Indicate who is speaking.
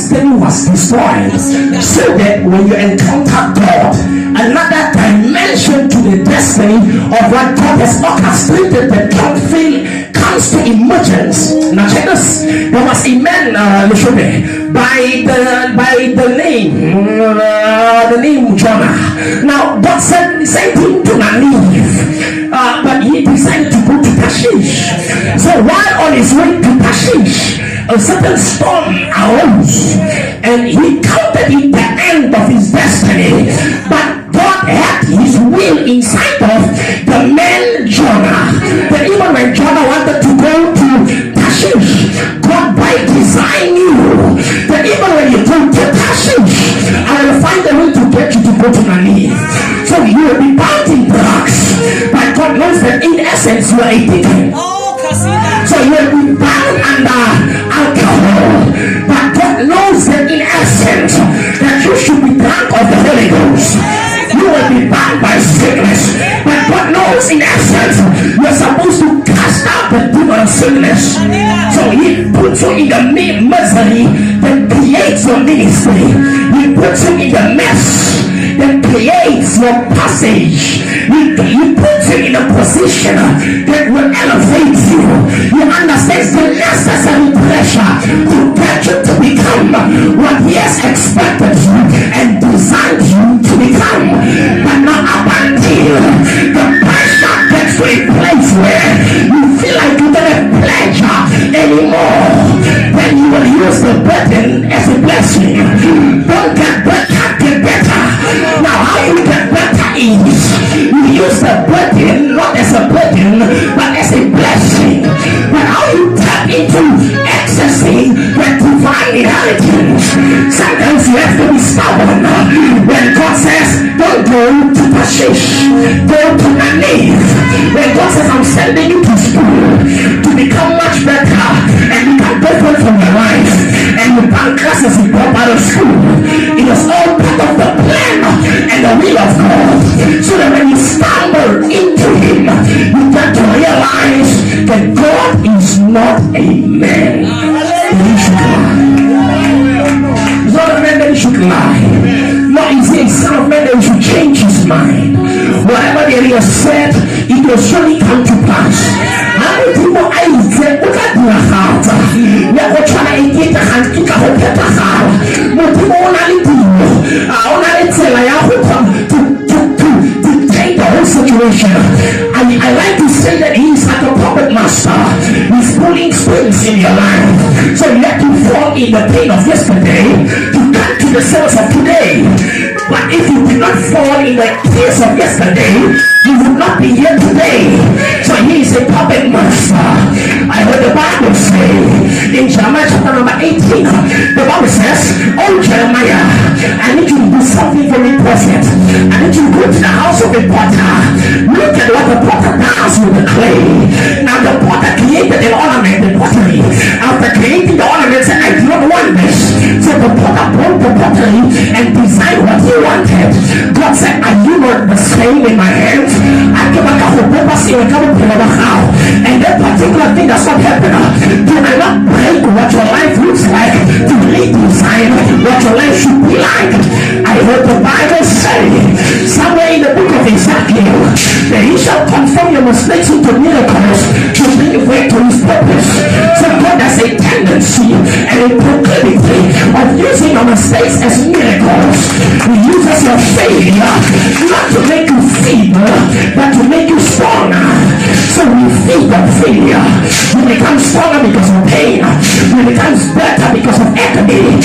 Speaker 1: destiny was destroyed. So that when you encounter God, another dimension to the destiny of what God has orchestrated, the God comes to emergence. Now check this. There was a man by the name Nqonga. Now God sent him to leave, but he decided to go to Tarshish. So while on his way to Tarshish, a certain storm arose, and he counted it the end of his destiny. But God had his will inside of the man Jonah. But even when Jonah wanted to go to Tarshish, God by design knew that even when you go to Tarshish, I will find a way to get you to go to Nineveh. So you will be bound in drugs, but God knows that in essence you are a deacon. So you will be bound under alcohol, but God knows that in essence that you should be drunk of the Holy Ghost. You will be bound by sickness, but God knows in essence you're supposed to cast out the demon sickness. So he puts you in the misery that creates your ministry. He puts you in the mess that creates your passage. He puts you in a position that will elevate you. He understands the necessary pressure to get you to become what he has expected you and designed you to become. But not up until the pressure gets to a place where you feel like you don't have pleasure anymore, then you will use the burden as a blessing. Don't get better, get better. Now how you get better is you use the burden not as a burden but as a blessing. But how you tap into accessing the divine inheritance, sometimes you have to be stubborn. When God says don't go to Tarshish, go to Nineveh. When God says I'm sending you to school to become much better and become different from your life, and you bank classes you drop out of school, it was all part of the plan and the will of God. So that when you stumble into him, you got to realize that God is not a man that he should lie. He's not a man that he should lie. Nor is he a son of man that he should change his mind. Whatever that he has said, it will surely come to pass. I like to say that he is like a puppet master. He's pulling strings in your life. So you have to fall in the pain of yesterday to come to the cells of today. But if you did not fall in the tears of yesterday, you would not be here today. So he is a puppet master. I heard the Bible say in Jeremiah chapter number 18, the Bible says, oh Jeremiah, I need you to do something very important. I need you to go to the house of the potter. Look at what the potter does with the clay. Now the potter created an ornament, the pottery. After creating the ornament, said, I do not want this. So the potter broke the pottery and designed what he wanted. God said, are you not the same in my hands? And that particular thing does not happen. Do I not break what your life looks like to redesign what your life should be like? I heard the Bible say somewhere in the book of Ezekiel that he shall conform your mistakes into miracles to bring you back to his purpose. So God has a tendency and a proclivity of using your mistakes as miracles. He uses your failure not to make you feeble, but to make you stronger. So we feed on failure. You become stronger because of pain. You become better because of agony.